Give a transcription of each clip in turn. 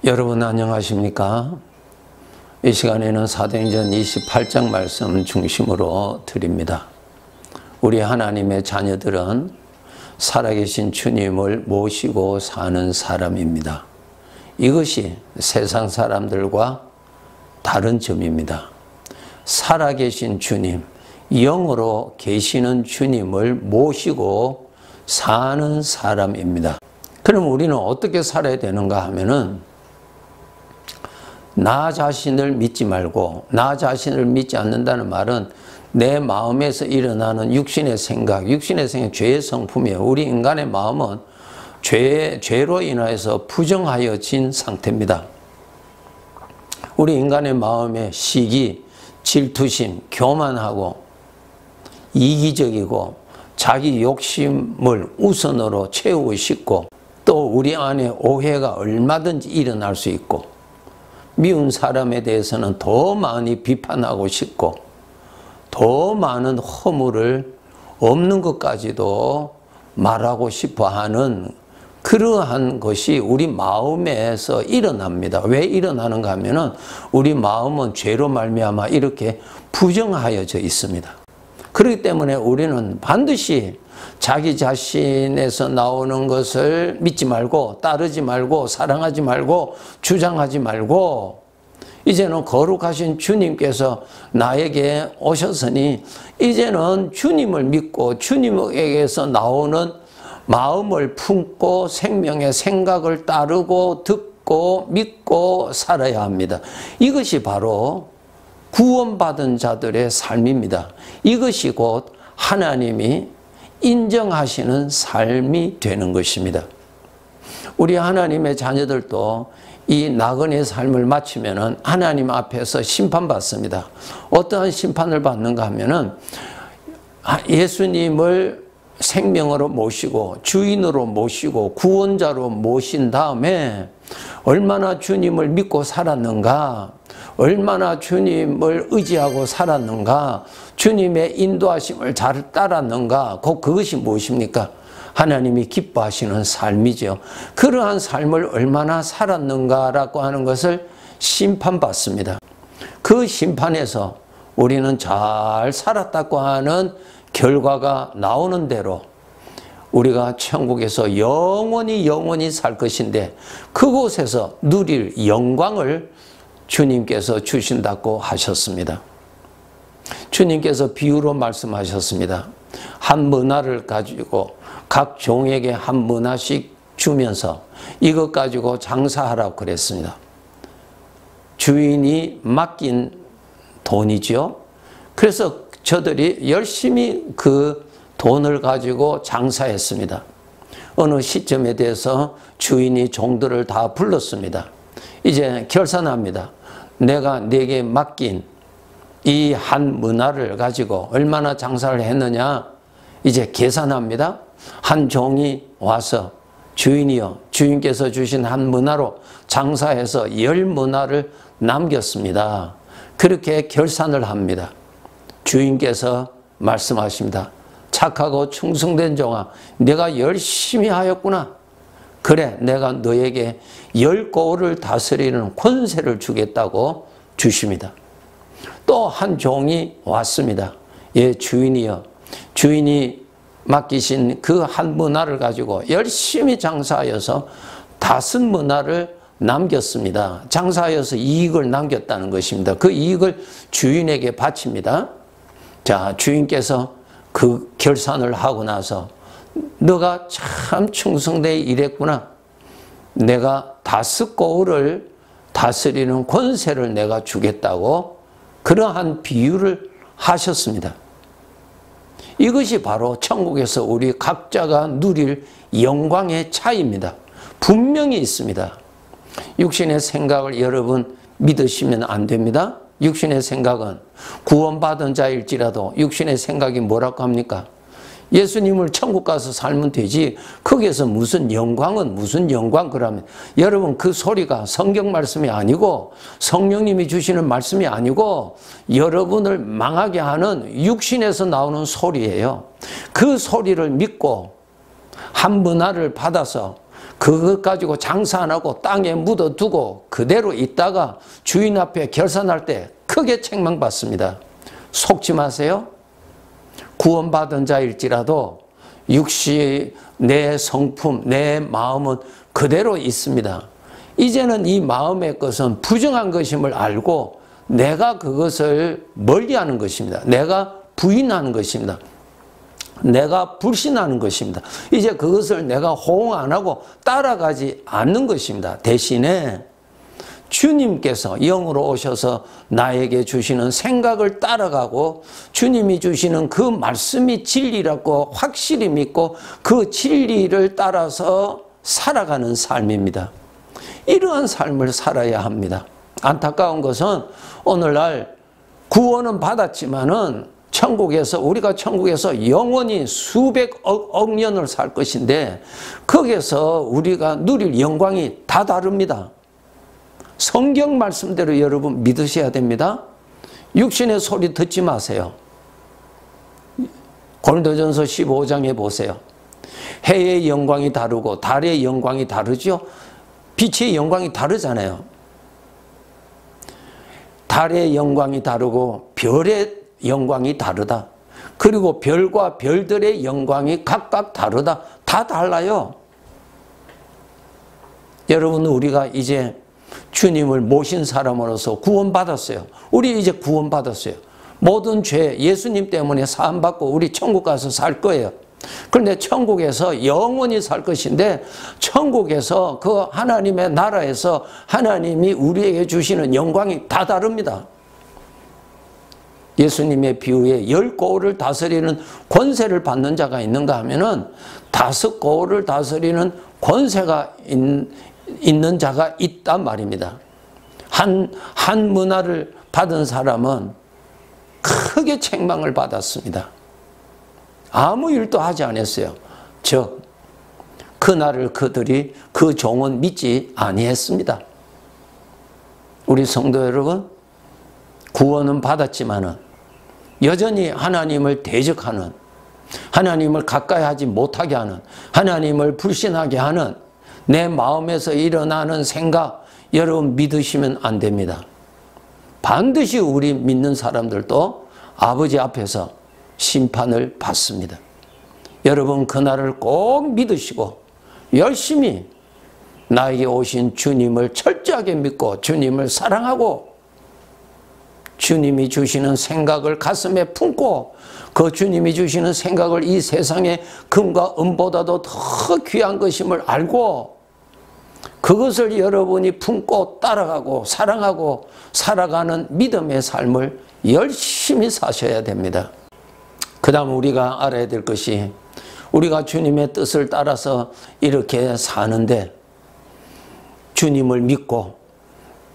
여러분 안녕하십니까? 이 시간에는 사도행전 28장 말씀 중심으로 드립니다. 우리 하나님의 자녀들은 살아계신 주님을 모시고 사는 사람입니다. 이것이 세상 사람들과 다른 점입니다. 살아계신 주님, 영으로 계시는 주님을 모시고 사는 사람입니다. 그럼 우리는 어떻게 살아야 되는가 하면은 나 자신을 믿지 말고, 나 자신을 믿지 않는다는 말은 내 마음에서 일어나는 육신의 생각, 죄의 성품이에요. 우리 인간의 마음은 죄로 인하여서 부정하여진 상태입니다. 우리 인간의 마음에 시기, 질투심, 교만하고 이기적이고 자기 욕심을 우선으로 채우고 싶고, 또 우리 안에 오해가 얼마든지 일어날 수 있고, 미운 사람에 대해서는 더 많이 비판하고 싶고, 더 많은 허물을 없는 것까지도 말하고 싶어 하는 그러한 것이 우리 마음에서 일어납니다. 왜 일어나는가 하면은 우리 마음은 죄로 말미암아 이렇게 부정하여져 있습니다. 그렇기 때문에 우리는 반드시 자기 자신에서 나오는 것을 믿지 말고, 따르지 말고, 사랑하지 말고, 주장하지 말고, 이제는 거룩하신 주님께서 나에게 오셨으니 이제는 주님을 믿고 주님에게서 나오는 마음을 품고 생명의 생각을 따르고 듣고 믿고 살아야 합니다. 이것이 바로 구원받은 자들의 삶입니다. 이것이 곧 하나님이 인정하시는 삶이 되는 것입니다. 우리 하나님의 자녀들도 이 나그네 삶을 마치면은 하나님 앞에서 심판받습니다. 어떠한 심판을 받는가 하면은 예수님을 생명으로 모시고 주인으로 모시고 구원자로 모신 다음에 얼마나 주님을 믿고 살았는가, 얼마나 주님을 의지하고 살았는가, 주님의 인도하심을 잘 따랐는가, 곧 그것이 무엇입니까? 하나님이 기뻐하시는 삶이죠. 그러한 삶을 얼마나 살았는가라고 하는 것을 심판받습니다. 그 심판에서 우리는 잘 살았다고 하는 결과가 나오는 대로 우리가 천국에서 영원히 살 것인데, 그곳에서 누릴 영광을 주님께서 주신다고 하셨습니다. 주님께서 비유로 말씀하셨습니다. 한 문화를 가지고 각 종에게 한 문화씩 주면서 이것 가지고 장사하라고 그랬습니다. 주인이 맡긴 돈이죠. 그래서 저들이 열심히 그 돈을 가지고 장사했습니다. 어느 시점에 대해서 주인이 종들을 다 불렀습니다. 이제 결산합니다. 내가 네게 맡긴 이 한 문화를 가지고 얼마나 장사를 했느냐, 이제 계산합니다. 한 종이 와서 주인이여, 주인께서 주신 한 문화로 장사해서 10문화를 남겼습니다. 그렇게 결산을 합니다. 주인께서 말씀하십니다. 착하고 충성된 종아, 내가 열심히 하였구나. 그래, 내가 너에게 10고을을 다스리는 권세를 주겠다고 주십니다. 또 한 종이 왔습니다. 예, 주인이여, 주인이 맡기신 그 한 문화를 가지고 열심히 장사하여서 5문화를 남겼습니다. 장사하여서 이익을 남겼다는 것입니다. 그 이익을 주인에게 바칩니다. 자, 주인께서 그 결산을 하고 나서 너가 참 충성되어 일했구나. 내가 5고을을 다스리는 권세를 내가 주겠다고 그러한 비유를 하셨습니다. 이것이 바로 천국에서 우리 각자가 누릴 영광의 차이입니다. 분명히 있습니다. 육신의 생각을 여러분 믿으시면 안 됩니다. 육신의 생각은 구원받은 자일지라도 육신의 생각이 뭐라고 합니까? 예수님을 천국 가서 살면 되지, 거기에서 무슨 영광은 무슨 영광 그러면, 여러분 그 소리가 성경 말씀이 아니고 성령님이 주시는 말씀이 아니고 여러분을 망하게 하는 육신에서 나오는 소리예요. 그 소리를 믿고 한 문화를 받아서 그것 가지고 장사 안 하고 땅에 묻어두고 그대로 있다가 주인 앞에 결산할 때 크게 책망받습니다. 속지 마세요. 구원받은 자일지라도 육시, 내 성품, 내 마음은 그대로 있습니다. 이제는 이 마음의 것은 부정한 것임을 알고 내가 그것을 멀리하는 것입니다. 내가 부인하는 것입니다. 내가 불신하는 것입니다. 이제 그것을 내가 호응 안 하고 따라가지 않는 것입니다. 대신에 주님께서 영으로 오셔서 나에게 주시는 생각을 따라가고 주님이 주시는 그 말씀이 진리라고 확실히 믿고 그 진리를 따라서 살아가는 삶입니다. 이러한 삶을 살아야 합니다. 안타까운 것은 오늘날 구원은 받았지만은 우리가 천국에서 영원히 수백억 년을 살 것인데 거기에서 우리가 누릴 영광이 다 다릅니다. 성경 말씀대로 여러분 믿으셔야 됩니다. 육신의 소리 듣지 마세요. 고린도전서 15장에 보세요. 해의 영광이 다르고 달의 영광이 다르죠. 빛의 영광이 다르잖아요. 달의 영광이 다르고 별의 영광이 다르다. 그리고 별과 별들의 영광이 각각 다르다. 다 달라요. 여러분, 우리가 이제 주님을 모신 사람으로서 구원받았어요. 우리 이제 구원받았어요. 모든 죄 예수님 때문에 사함받고 우리 천국 가서 살 거예요. 그런데 천국에서 영원히 살 것인데 천국에서 그 하나님의 나라에서 하나님이 우리에게 주시는 영광이 다 다릅니다. 예수님의 비유에 10고을을 다스리는 권세를 받는 자가 있는가 하면은 5고을을 다스리는 권세가 있는 자가 있단 말입니다. 한 문화를 받은 사람은 크게 책망을 받았습니다. 아무 일도 하지 않았어요. 즉 그날을 그들이 그 종은 믿지 아니했습니다. 우리 성도 여러분, 구원은 받았지만은 여전히 하나님을 대적하는, 하나님을 가까이 하지 못하게 하는, 하나님을 불신하게 하는 내 마음에서 일어나는 생각, 여러분 믿으시면 안 됩니다. 반드시 우리 믿는 사람들도 아버지 앞에서 심판을 받습니다. 여러분 그날을 꼭 믿으시고 열심히 나에게 오신 주님을 철저하게 믿고 주님을 사랑하고 주님이 주시는 생각을 가슴에 품고 그 주님이 주시는 생각을 이 세상의 금과 은보다도 더 귀한 것임을 알고 그것을 여러분이 품고 따라가고 사랑하고 살아가는 믿음의 삶을 열심히 사셔야 됩니다. 그 다음 우리가 알아야 될 것이 우리가 주님의 뜻을 따라서 이렇게 사는데 주님을 믿고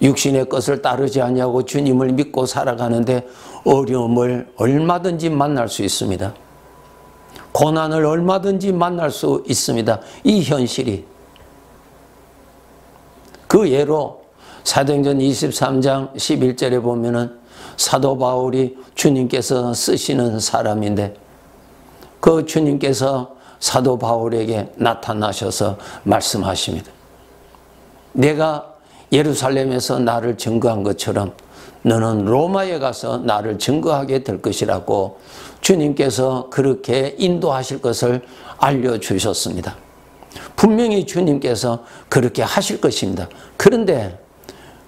육신의 것을 따르지 아니하고 주님을 믿고 살아가는데 어려움을 얼마든지 만날 수 있습니다. 고난을 얼마든지 만날 수 있습니다. 이 현실이. 그 예로 사도행전 23장 11절에 보면은 사도 바울이 주님께서 쓰시는 사람인데 그 주님께서 사도 바울에게 나타나셔서 말씀하십니다. 내가 예루살렘에서 나를 증거한 것처럼 너는 로마에 가서 나를 증거하게 될 것이라고 주님께서 그렇게 인도하실 것을 알려주셨습니다. 분명히 주님께서 그렇게 하실 것입니다. 그런데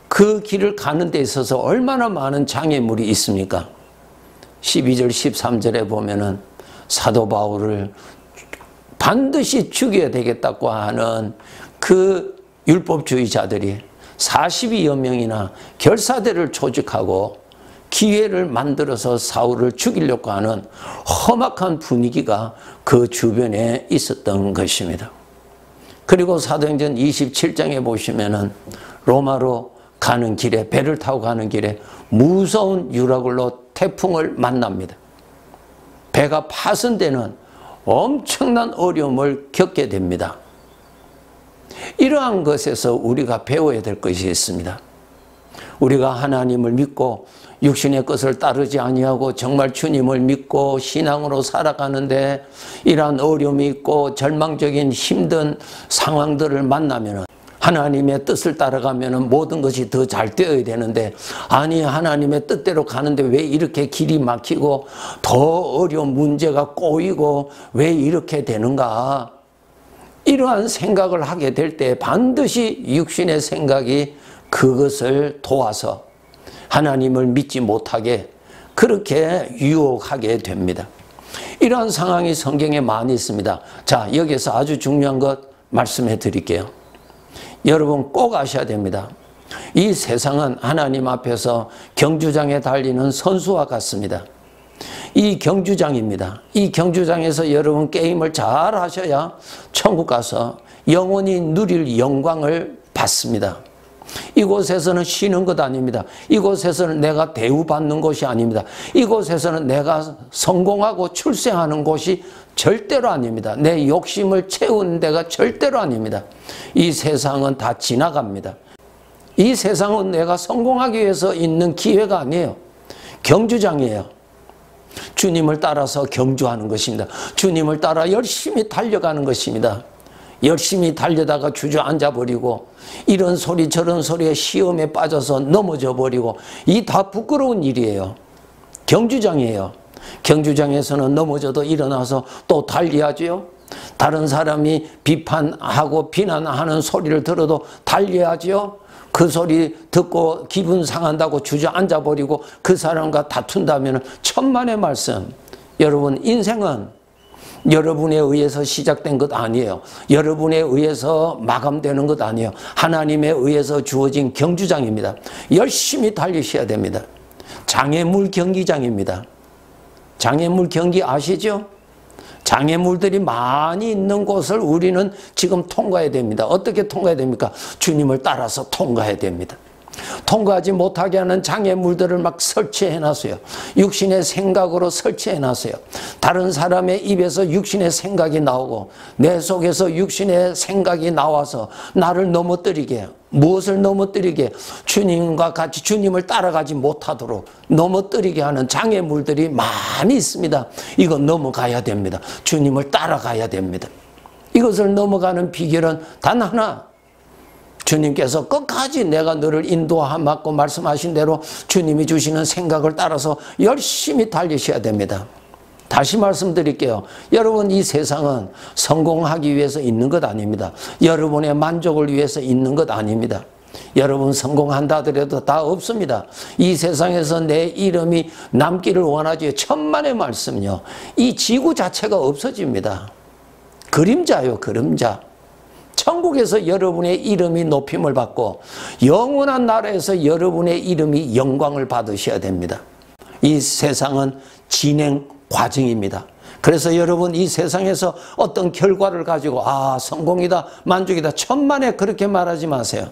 그 길을 가는 데 있어서 얼마나 많은 장애물이 있습니까? 12절 13절에 보면은 사도 바울을 반드시 죽여야 되겠다고 하는 그 율법주의자들이 42여 명이나 결사대를 조직하고 기회를 만들어서 사울을 죽이려고 하는 험악한 분위기가 그 주변에 있었던 것입니다. 그리고 사도행전 27장에 보시면은 로마로 가는 길에 배를 타고 가는 길에 무서운 유라굴로 태풍을 만납니다. 배가 파손되는 엄청난 어려움을 겪게 됩니다. 이러한 것에서 우리가 배워야 될 것이 있습니다. 우리가 하나님을 믿고 육신의 것을 따르지 아니하고 정말 주님을 믿고 신앙으로 살아가는데 이러한 어려움이 있고 절망적인 힘든 상황들을 만나면 하나님의 뜻을 따라가면 모든 것이 더 잘 되어야 되는데, 아니 하나님의 뜻대로 가는데 왜 이렇게 길이 막히고 더 어려운 문제가 꼬이고 왜 이렇게 되는가, 이러한 생각을 하게 될 때 반드시 육신의 생각이 그것을 도와서 하나님을 믿지 못하게 그렇게 유혹하게 됩니다. 이러한 상황이 성경에 많이 있습니다. 자, 여기서 아주 중요한 것 말씀해 드릴게요. 여러분 꼭 아셔야 됩니다. 이 세상은 하나님 앞에서 경주장에 달리는 선수와 같습니다. 이 경주장입니다. 이 경주장에서 여러분 게임을 잘 하셔야 천국 가서 영원히 누릴 영광을 받습니다. 이곳에서는 쉬는 것 아닙니다. 이곳에서는 내가 대우받는 곳이 아닙니다. 이곳에서는 내가 성공하고 출세하는 곳이 절대로 아닙니다. 내 욕심을 채우는 데가 절대로 아닙니다. 이 세상은 다 지나갑니다. 이 세상은 내가 성공하기 위해서 있는 기회가 아니에요. 경주장이에요. 주님을 따라서 경주하는 것입니다. 주님을 따라 열심히 달려가는 것입니다. 열심히 달려다가 주저앉아 버리고 이런 소리 저런 소리에 시험에 빠져서 넘어져 버리고, 이 다 부끄러운 일이에요. 경주장이에요. 경주장에서는 넘어져도 일어나서 또 달려야죠. 다른 사람이 비판하고 비난하는 소리를 들어도 달려야죠. 그 소리 듣고 기분 상한다고 주저앉아 버리고 그 사람과 다툰다면 천만의 말씀. 여러분 인생은 여러분에 의해서 시작된 것 아니에요. 여러분에 의해서 마감되는 것 아니에요. 하나님에 의해서 주어진 경주장입니다. 열심히 달리셔야 됩니다. 장애물 경기장입니다. 장애물 경기 아시죠? 장애물들이 많이 있는 곳을 우리는 지금 통과해야 됩니다. 어떻게 통과해야 됩니까? 주님을 따라서 통과해야 됩니다. 통과하지 못하게 하는 장애물들을 막 설치해 놨어요. 육신의 생각으로 설치해 놨어요. 다른 사람의 입에서 육신의 생각이 나오고 내 속에서 육신의 생각이 나와서 나를 넘어뜨리게 해요. 무엇을 넘어뜨리게? 주님과 같이 주님을 따라가지 못하도록 넘어뜨리게 하는 장애물들이 많이 있습니다. 이건 넘어가야 됩니다. 주님을 따라가야 됩니다. 이것을 넘어가는 비결은 단 하나, 주님께서 끝까지 내가 너를 인도하고 말씀하신 대로 주님이 주시는 생각을 따라서 열심히 달리셔야 됩니다. 다시 말씀드릴게요. 여러분 이 세상은 성공하기 위해서 있는 것 아닙니다. 여러분의 만족을 위해서 있는 것 아닙니다. 여러분 성공한다 하더라도 다 없습니다. 이 세상에서 내 이름이 남기를 원하지 천만의 말씀요. 이 지구 자체가 없어집니다. 그림자요, 그림자. 천국에서 여러분의 이름이 높임을 받고 영원한 나라에서 여러분의 이름이 영광을 받으셔야 됩니다. 이 세상은 진행 과정입니다. 그래서 여러분 이 세상에서 어떤 결과를 가지고 성공이다 만족이다 천만에 그렇게 말하지 마세요.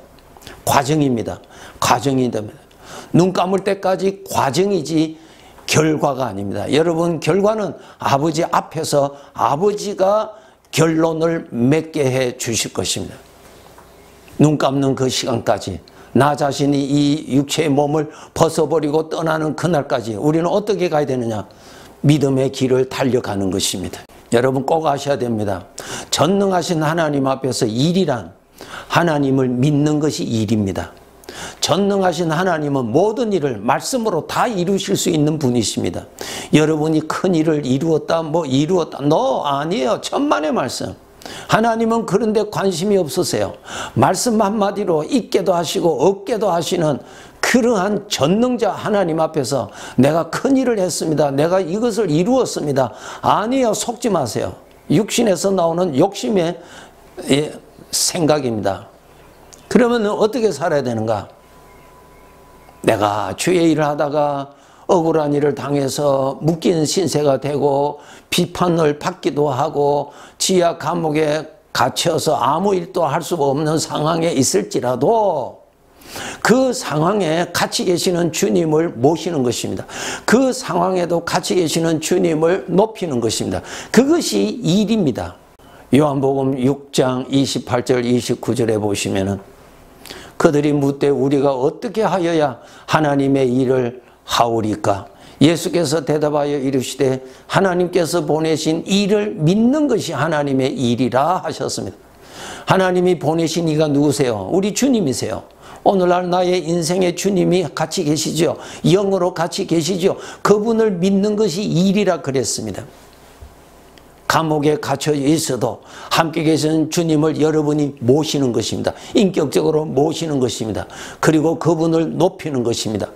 과정입니다. 과정이 됩니다. 눈 감을 때까지 과정이지 결과가 아닙니다. 여러분 결과는 아버지 앞에서 아버지가 결론을 맺게 해 주실 것입니다. 눈 감는 그 시간까지 나 자신이 이 육체의 몸을 벗어버리고 떠나는 그날까지 우리는 어떻게 가야 되느냐? 믿음의 길을 달려가는 것입니다. 여러분 꼭 아셔야 됩니다. 전능하신 하나님 앞에서 일이란 하나님을 믿는 것이 일입니다. 전능하신 하나님은 모든 일을 말씀으로 다 이루실 수 있는 분이십니다. 여러분이 큰 일을 이루었다 아니에요. 천만의 말씀. 하나님은 그런 데 관심이 없으세요. 말씀 한마디로 있게도 하시고 없게도 하시는 그러한 전능자 하나님 앞에서 내가 큰 일을 했습니다. 내가 이것을 이루었습니다. 아니에요. 속지 마세요. 육신에서 나오는 욕심의 생각입니다. 그러면 어떻게 살아야 되는가? 내가 주의 일을 하다가 억울한 일을 당해서 묶인 신세가 되고 비판을 받기도 하고 지하 감옥에 갇혀서 아무 일도 할 수 없는 상황에 있을지라도 그 상황에 같이 계시는 주님을 모시는 것입니다. 그 상황에도 같이 계시는 주님을 높이는 것입니다. 그것이 일입니다. 요한복음 6장 28절 29절에 보시면은 그들이 묻되 우리가 어떻게 하여야 하나님의 일을 하오리까? 예수께서 대답하여 이르시되 하나님께서 보내신 일을 믿는 것이 하나님의 일이라 하셨습니다. 하나님이 보내신 이가 누구세요? 우리 주님이세요. 오늘날 나의 인생의 주님이 같이 계시죠. 영으로 같이 계시죠. 그분을 믿는 것이 일이라 그랬습니다. 감옥에 갇혀 있어도 함께 계신 주님을 여러분이 모시는 것입니다. 인격적으로 모시는 것입니다. 그리고 그분을 높이는 것입니다.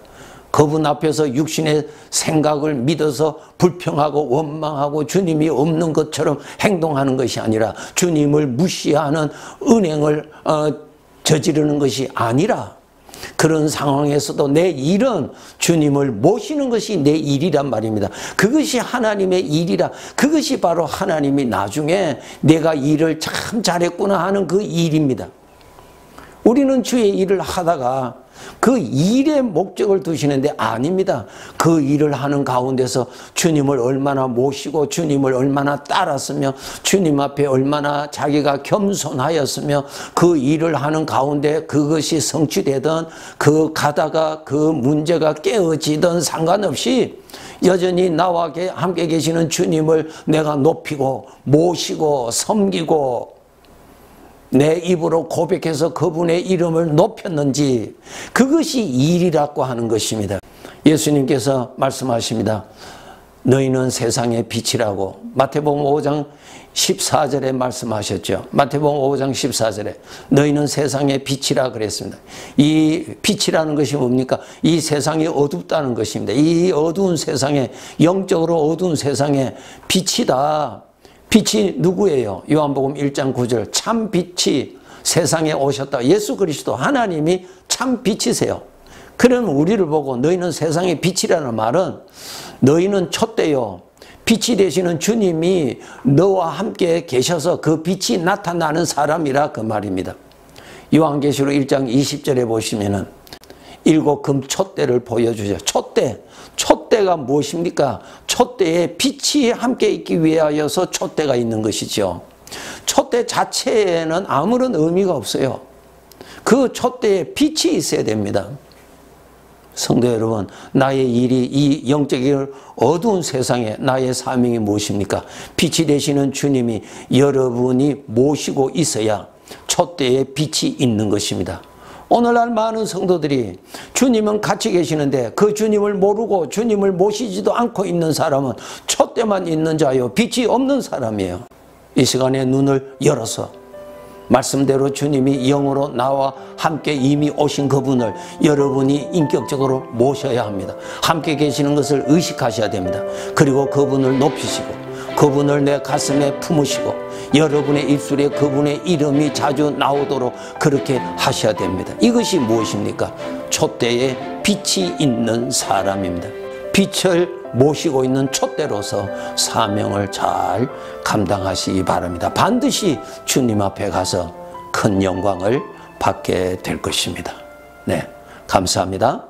그분 앞에서 육신의 생각을 믿어서 불평하고 원망하고 주님이 없는 것처럼 행동하는 것이 아니라 주님을 무시하는 은행을 저지르는 것이 아니라 그런 상황에서도 내 일은 주님을 모시는 것이 내 일이란 말입니다. 그것이 하나님의 일이라. 그것이 바로 하나님이 나중에 내가 일을 참 잘했구나 하는 그 일입니다. 우리는 주의 일을 하다가 그 일의 목적을 두시는데 아닙니다. 그 일을 하는 가운데서 주님을 얼마나 모시고 주님을 얼마나 따랐으며 주님 앞에 얼마나 자기가 겸손하였으며 그 일을 하는 가운데 그것이 성취되던 그 가다가 그 문제가 깨어지던 상관없이 여전히 나와 함께 계시는 주님을 내가 높이고 모시고 섬기고 내 입으로 고백해서 그분의 이름을 높였는지 그것이 일이라고 하는 것입니다. 예수님께서 말씀하십니다. 너희는 세상의 빛이라고 마태복음 5장 14절에 말씀하셨죠. 마태복음 5장 14절에 너희는 세상의 빛이라 그랬습니다. 이 빛이라는 것이 뭡니까? 이 세상이 어둡다는 것입니다. 이 어두운 세상에 영적으로 어두운 세상에 빛이다. 빛이 누구예요? 요한복음 1장 9절 참 빛이 세상에 오셨다. 예수 그리스도 하나님이 참 빛이세요. 그러면 우리를 보고 너희는 세상의 빛이라는 말은 너희는 촛대요. 빛이 되시는 주님이 너와 함께 계셔서 그 빛이 나타나는 사람이라 그 말입니다. 요한계시록 1장 20절에 보시면은 7 금 촛대를 보여주죠. 촛대가 무엇입니까? 촛대에 빛이 함께 있기 위하여서 촛대가 있는 것이죠. 촛대 자체에는 아무런 의미가 없어요. 그 촛대에 빛이 있어야 됩니다. 성도 여러분, 나의 일이 이 영적인 어두운 세상에 나의 사명이 무엇입니까? 빛이 되시는 주님이 여러분이 모시고 있어야 촛대에 빛이 있는 것입니다. 오늘날 많은 성도들이 주님은 같이 계시는데 그 주님을 모르고 주님을 모시지도 않고 있는 사람은 촛대만 있는 자요 빛이 없는 사람이에요. 이 시간에 눈을 열어서 말씀대로 주님이 영으로 나와 함께 이미 오신 그분을 여러분이 인격적으로 모셔야 합니다. 함께 계시는 것을 의식하셔야 됩니다. 그리고 그분을 높이시고 그분을 내 가슴에 품으시고 여러분의 입술에 그분의 이름이 자주 나오도록 그렇게 하셔야 됩니다. 이것이 무엇입니까? 촛대에 빛이 있는 사람입니다. 빛을 모시고 있는 촛대로서 사명을 잘 감당하시기 바랍니다. 반드시 주님 앞에 가서 큰 영광을 받게 될 것입니다. 네, 감사합니다.